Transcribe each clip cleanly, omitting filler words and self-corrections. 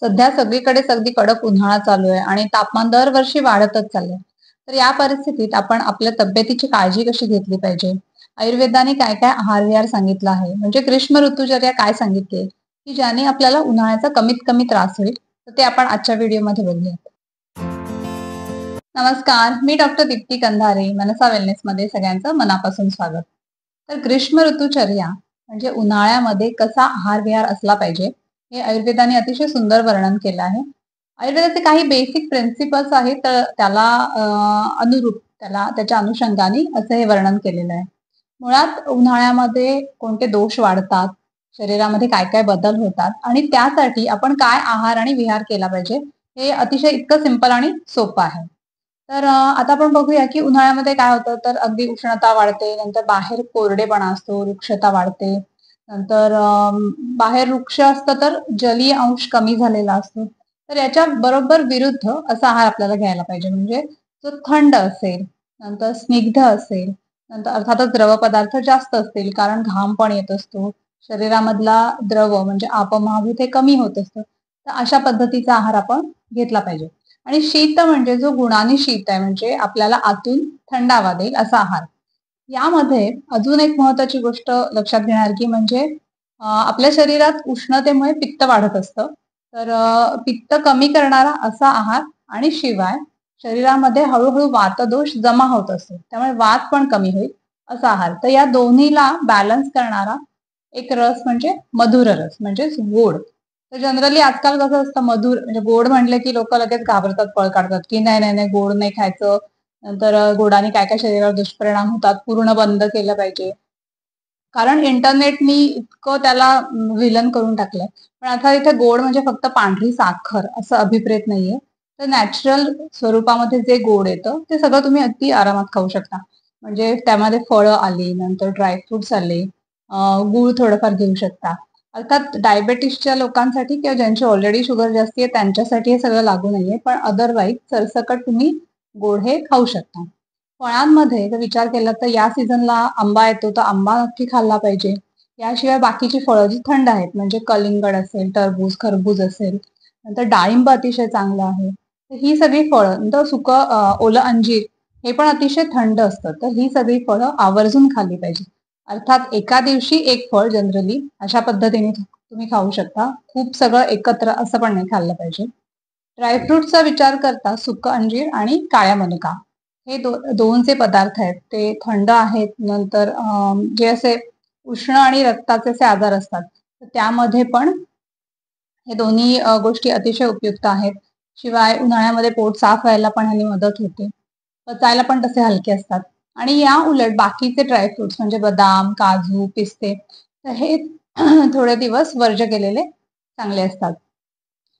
सध्या सगळीकडेच अगदी कडक उन्हाळा चालू आहे आणि तापमान दरवर्षी वाढतच चाललंय. तर या परिस्थितीत आपण आपल्या तब्येतीची काळजी कशी घेतली पाहिजे? आयुर्वेदाने काय काय आहार विहार सांगितलं आहे, म्हणजे ग्रीष्म ऋतुचर्या काय सांगितली, की ज्याने आपल्याला उन्हाळ्याचा कमीत कमी त्रास होईल. तर ते आपण आजच्या व्हिडिओमध्ये बघूयात. नमस्कार, मी डॉक्टर दीप्ती कंधारे, मनसा वेलनेस मध्ये सगळ्यांचं मनापासून स्वागत. तर ग्रीष्म ऋतुचर्या म्हणजे उन्हाळ्यामध्ये कसा आहार विहार असला पाहिजे, हे आयुर्वेदाने अतिशय सुंदर वर्णन केलं आहे. आयुर्वेदाचे काही बेसिक प्रिन्सिपल्स आहेत, तर त्याला अनुरूप त्याला त्याच्या अनुषंगाने असं हे वर्णन केलेलं आहे. मुळात उन्हाळ्यामध्ये कोणते दोष वाढतात, शरीरामध्ये काय काय बदल होतात आणि त्यासाठी आपण काय आहार आणि विहार केला पाहिजे, हे अतिशय इतकं सिंपल आणि सोपं आहे. तर आता आपण बघूया, की उन्हाळ्यामध्ये काय होतं, तर अगदी उष्णता वाढते, नंतर बाहेर कोरडेपणा असतो, वृक्षता वाढते. नंतर बाहेर वृक्ष असतं तर जलीय अंश कमी झालेला असतो. तर याच्या बरोबर विरुद्ध असा आहार आपल्याला घ्यायला पाहिजे. म्हणजे जो थंड असेल, नंतर स्निग्ध असेल, नंतर अर्थातच द्रव पदार्थ जास्त असतील, कारण घाम पण येत असतो. शरीरामधला द्रव म्हणजे आपमहाभूत हे कमी होत असतं. तर अशा पद्धतीचा आहार आपण घेतला पाहिजे. आणि शीत म्हणजे जो गुणाने शीत आहे, म्हणजे आपल्याला आतून थंडावा देईल असा आहार. यामध्ये अजून एक महत्वाची गोष्ट लक्षात घेण्यासारखी म्हणजे आपल्या शरीरात उष्णतेमुळे पित्त वाढत असतं. तर पित्त कमी करणारा असा आहार आणि शिवाय शरीरामध्ये हळूहळू वातदोष जमा होत असतो. त्यामुळे वात पण कमी होईल असा आहार. तर या दोन्हीला बॅलन्स करणारा एक रस म्हणजे मधुर रस म्हणजेच गोड. तर जनरली आजकाल कसं असतं, मधुर म्हणजे गोड म्हटलं की लोक लगेच घाबरतात, पळ काढतात, की नाही नाही नाही गोड नाही खायचं. नंतर गोडाने काय काय शरीरावर दुष्परिणाम होतात, पूर्ण बंद केलं पाहिजे. कारण इंटरनेटनी इतकं त्याला विलन करून टाकलंय. पण आता इथे गोड म्हणजे फक्त पांढरी साखर असं अभिप्रेत नाहीये. तर नॅचरल स्वरूपामध्ये जे गोड येतं ते सगळं तुम्ही अगदी आरामात खाऊ शकता. म्हणजे त्यामध्ये फळं आली, नंतर ड्रायफ्रुट्स आले, गूळ थोडंफार घेऊ शकता. अर्थात डायबेटिसच्या लोकांसाठी किंवा ज्यांची ऑलरेडी शुगर जास्ती आहे त्यांच्यासाठी हे सगळं लागू नाहीये. पण अदरवाईज सरसकट तुम्ही गोड हे खाऊ शकता. फळांमध्ये जर विचार केला तर या सीझनला आंबा येतो, तर आंबा नक्की खाल्ला पाहिजे. याशिवाय बाकीची फळं जी थंड आहेत, म्हणजे कलिंगड असेल, टरबूज, खरबूज असेल, नंतर डाळिंब अतिशय चांगलं आहे. तर ही सगळी फळं, नंतर ओलं अंजीर हे पण अतिशय थंड असतं. तर ही सगळी फळं आवर्जून खाल्ली पाहिजे. अर्थात एका दिवशी एक फळ जनरली अशा पद्धतीने तुम्ही खाऊ शकता. खूप सगळं एकत्र असं पण नाही खाल्लं पाहिजे. ड्रायफ्रुट्सचा विचार करता सुकं अंजीर आणि काळ्या मनुका हे दोन जे पदार्थ आहेत ते थंड आहेत. नंतर जे असे उष्ण आणि रक्ताचे असे आजार असतात, तर त्यामध्ये पण हे दोन्ही गोष्टी अतिशय उपयुक्त आहेत. शिवाय उन्हाळ्यामध्ये पोट साफ व्हायला पण ह्यानी मदत होते. पचायला पण तसे हलके असतात. आणि या उलट बाकीचे ड्रायफ्रुट्स म्हणजे बदाम, काजू, पिस्ते, तर हे थोडे दिवस वर्ज्य केलेले चांगले असतात.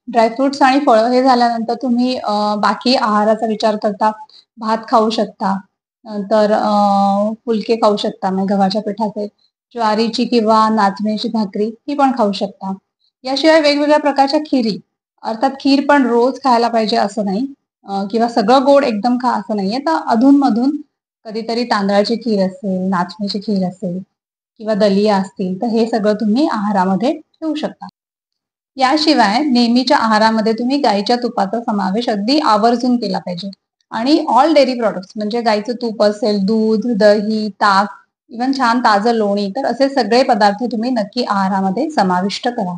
ड्रायफ्रुट्स आणि फळं हे झाल्यानंतर तुम्ही बाकी आहाराचा विचार करता भात खाऊ शकता. नंतर फुलके खाऊ शकता, म्हणजे गव्हाच्या पिठाचे. ज्वारीची किंवा नाचणीची भाकरी ही पण खाऊ शकता. याशिवाय वेगवेगळ्या प्रकारच्या खिरी, अर्थात खीर पण रोज खायला पाहिजे असं नाही, किंवा सगळं गोड एकदम खा असं नाहीये. तर अधून-मधून कधीतरी तांदळाची खीर असेल, नाचणीची खीर असेल किंवा दलिया असतील, तर हे सगळं तुम्ही आहारामध्ये ठेवू शकता. याशिवाय नेहमीच्या आहारामध्ये तुम्ही गाईच्या तुपाचा समावेश अगदी आवर्जून केला पाहिजे. आणि ऑल डेअरी प्रॉडक्ट्स म्हणजे गाईचं तूप असेल, दूध, दही, ताक, इव्हन छान ताजं लोणी, तर असे सगळे पदार्थ तुम्ही नक्की आहारामध्ये समाविष्ट करा.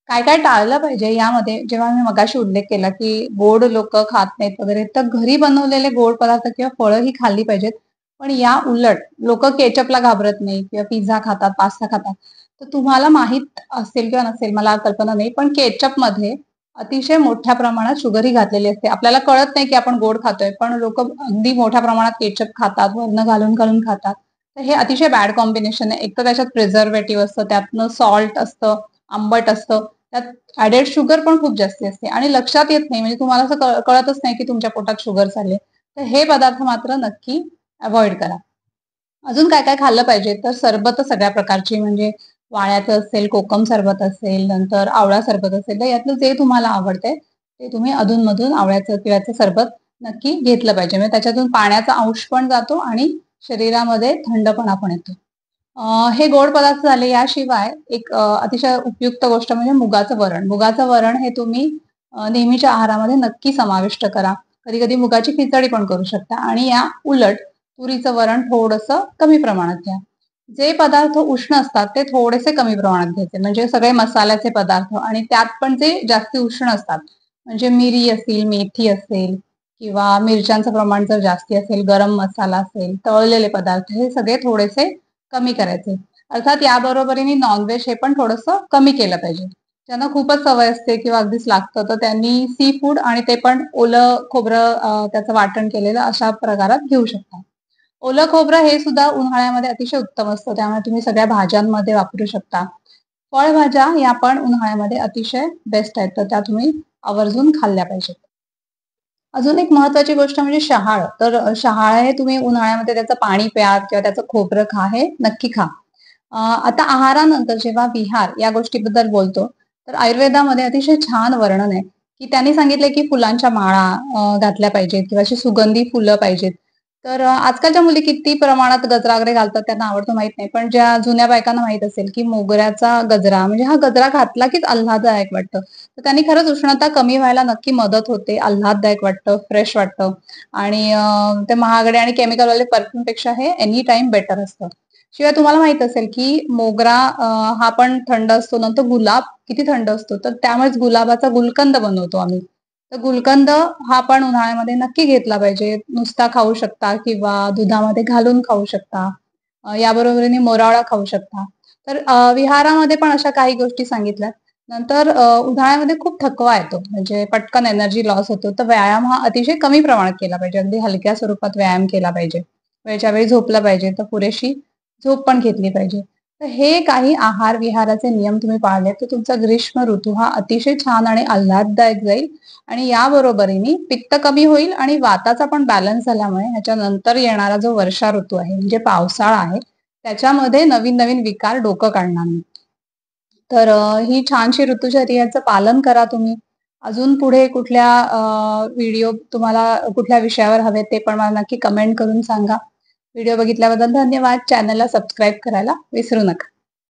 काय काय टाळलं पाहिजे यामध्ये, जेव्हा मी मगाशी उल्लेख केला की गोड लोक खात नाहीत वगैरे, तर घरी बनवलेले गोड पदार्थ किंवा फळं ही खाल्ली पाहिजेत. पण या उलट लोक केचपला घाबरत नाही किंवा पिझ्झा खातात, पास्ता खातात. तर तुम्हाला माहित असेल किंवा नसेल मला कल्पना नाही, पण केचपमध्ये अतिशय मोठ्या प्रमाणात शुगर ही घातलेली असते. आपल्याला कळत नाही की आपण गोड खातोय, पण लोक अगदी मोठ्या प्रमाणात केचप खातात, वरनं घालून घालून खातात. तर हे अतिशय बॅड कॉम्बिनेशन आहे. एक तर त्याच्यात प्रिझर्वेटिव्ह असतं, त्यातनं सॉल्ट असतं, आंबट असतं, त्यात ऍडेड शुगर पण खूप जास्ती असते आणि लक्षात येत नाही, म्हणजे तुम्हाला असं कळतच नाही की तुमच्या पोटात शुगर चालले. तर हे पदार्थ मात्र नक्की अवॉइड करा. अजून काय काय खाल्लं पाहिजे, तर सरबत सगळ्या प्रकारची, म्हणजे वाळ्याचं असेल, कोकम सरबत असेल, नंतर आवळा सरबत असेल, तर यातलं जे तुम्हाला आवडतंय ते तुम्ही अधूनमधून आवळ्याचं किंवा सरबत नक्की घेतलं पाहिजे. म्हणजे त्याच्यातून पाण्याचा अंश पण जातो आणि शरीरामध्ये थंडपणा पण येतो. हे गोड पदार्थ झाले. याशिवाय एक अतिशय उपयुक्त गोष्ट म्हणजे मुगाचं वरण. मुगाचं वरण हे तुम्ही नेहमीच्या आहारामध्ये नक्की समाविष्ट करा. कधी-कधी मुगाची खिचडी पण करू शकता आणि या उलट तुरीचं वरण थोडंसं कमी प्रमाणात घ्या. जे पदार्थ उष्ण असतात ते थोडेसे कमी प्रमाणात घ्यायचे. म्हणजे सगळे मसाल्याचे पदार्थ आणि त्यात पण जे जास्ती उष्ण असतात, म्हणजे मिरी असेल, मेथी असेल किंवा मिरच्यांचं प्रमाण जर जास्ती असेल, गरम मसाला असेल, तळलेले पदार्थ हे सगळे थोडेसे कमी करायचे. अर्थात या बरोबरीने नॉन-व्हेज हे पण थोडंसं कमी केलं पाहिजे. ज्यांना खूपच सवय असते किंवा अगदीच लागतं, तर त्यांनी सी फूड आणि ते पण ओलं खोबरं त्याचं वाटण केलेलं अशा प्रकारात घेऊ शकता. ओलं खोबरं हे सुद्धा उन्हाळ्यामध्ये अतिशय उत्तम असतं. त्यामुळे तुम्ही सगळ्या भाज्यांमध्ये वापरू शकता. फळभाज्या या पण उन्हाळ्यामध्ये अतिशय बेस्ट आहेत. तर त्या तुम्ही आवर्जून खाल्ल्या पाहिजेत. अजून एक महत्वाची गोष्ट म्हणजे शहाळ. तर शहाळ हे तुम्ही उन्हाळ्यामध्ये त्याचं पाणी प्या किंवा त्याचं खोबरं खा, हे नक्की खा. आता आहारानंतर जेव्हा विहार या गोष्टीबद्दल बोलतो, तर आयुर्वेदामध्ये अतिशय छान वर्णन आहे, की त्यांनी सांगितलंय की फुलांच्या माळा घातल्या पाहिजेत किंवा अशी सुगंधी फुलं पाहिजेत. तर आजकालच्या मुली किती प्रमाणात गजरा वगैरे घालतात त्यांना आवडतो माहीत नाही. पण ज्या जुन्या बायकांना माहीत असेल, की मोगऱ्याचा गजरा म्हणजे हा गजरा घातला कीच आल्हाददायक वाटतं. तर त्यांनी खरंच उष्णता कमी व्हायला नक्की मदत होते. आल्हाददायक वाटतं, फ्रेश वाटतं आणि ते महागडे आणि केमिकलवाले परफ्यूमपेक्षा हे एनी टाईम बेटर असतं. शिवाय तुम्हाला माहित असेल, की मोगरा हा पण थंड असतो. नंतर गुलाब किती थंड असतो. तर त्यामुळेच गुलाबाचा गुलकंद बनवतो आम्ही. तर गुलकंद हा पण उन्हाळ्यामध्ये नक्की घेतला पाहिजे. नुसता खाऊ शकता किंवा दुधामध्ये घालून खाऊ शकता. याबरोबरीने मोरावळा खाऊ शकता. तर विहारामध्ये पण अशा काही गोष्टी सांगितल्यात. नंतर उन्हाळ्यामध्ये खूप थकवा येतो. म्हणजे पटकन एनर्जी लॉस होतो. तर व्यायाम हा अतिशय कमी प्रमाणात केला पाहिजे. अगदी हलक्या स्वरूपात व्यायाम केला पाहिजे. वेळच्या वेळी झोपलं पाहिजे. तर पुरेशी झोप पण घेतली पाहिजे. तर हे काही आहार-विहाराचे नियम तुम्ही पाळले, तर तुमचा ग्रीष्म ऋतू हा अतिशय छान आणि आल्हाददायक जाईल आणि या बरोबरीने पित्त कमी होईल आणि वाताचा पण बॅलन्स झाल्यामुळे ह्याच्यानंतर येणारा जो वर्षा ऋतू आहे, म्हणजे पावसाळा आहे, त्याच्यामध्ये नवीन-नवीन विकार डोकं काढणार नाही. तर ही छानशी ऋतुचर्याचं पालन करा तुम्ही. अजून पुढे कुठल्या व्हिडिओ तुम्हाला कुठल्या विषयावर हवेत ते पण मला नक्की कमेंट करून सांगा. व्हिडिओ बघितल्याबद्दल धन्यवाद. चॅनलला सबस्क्राईब करायला विसरू नका.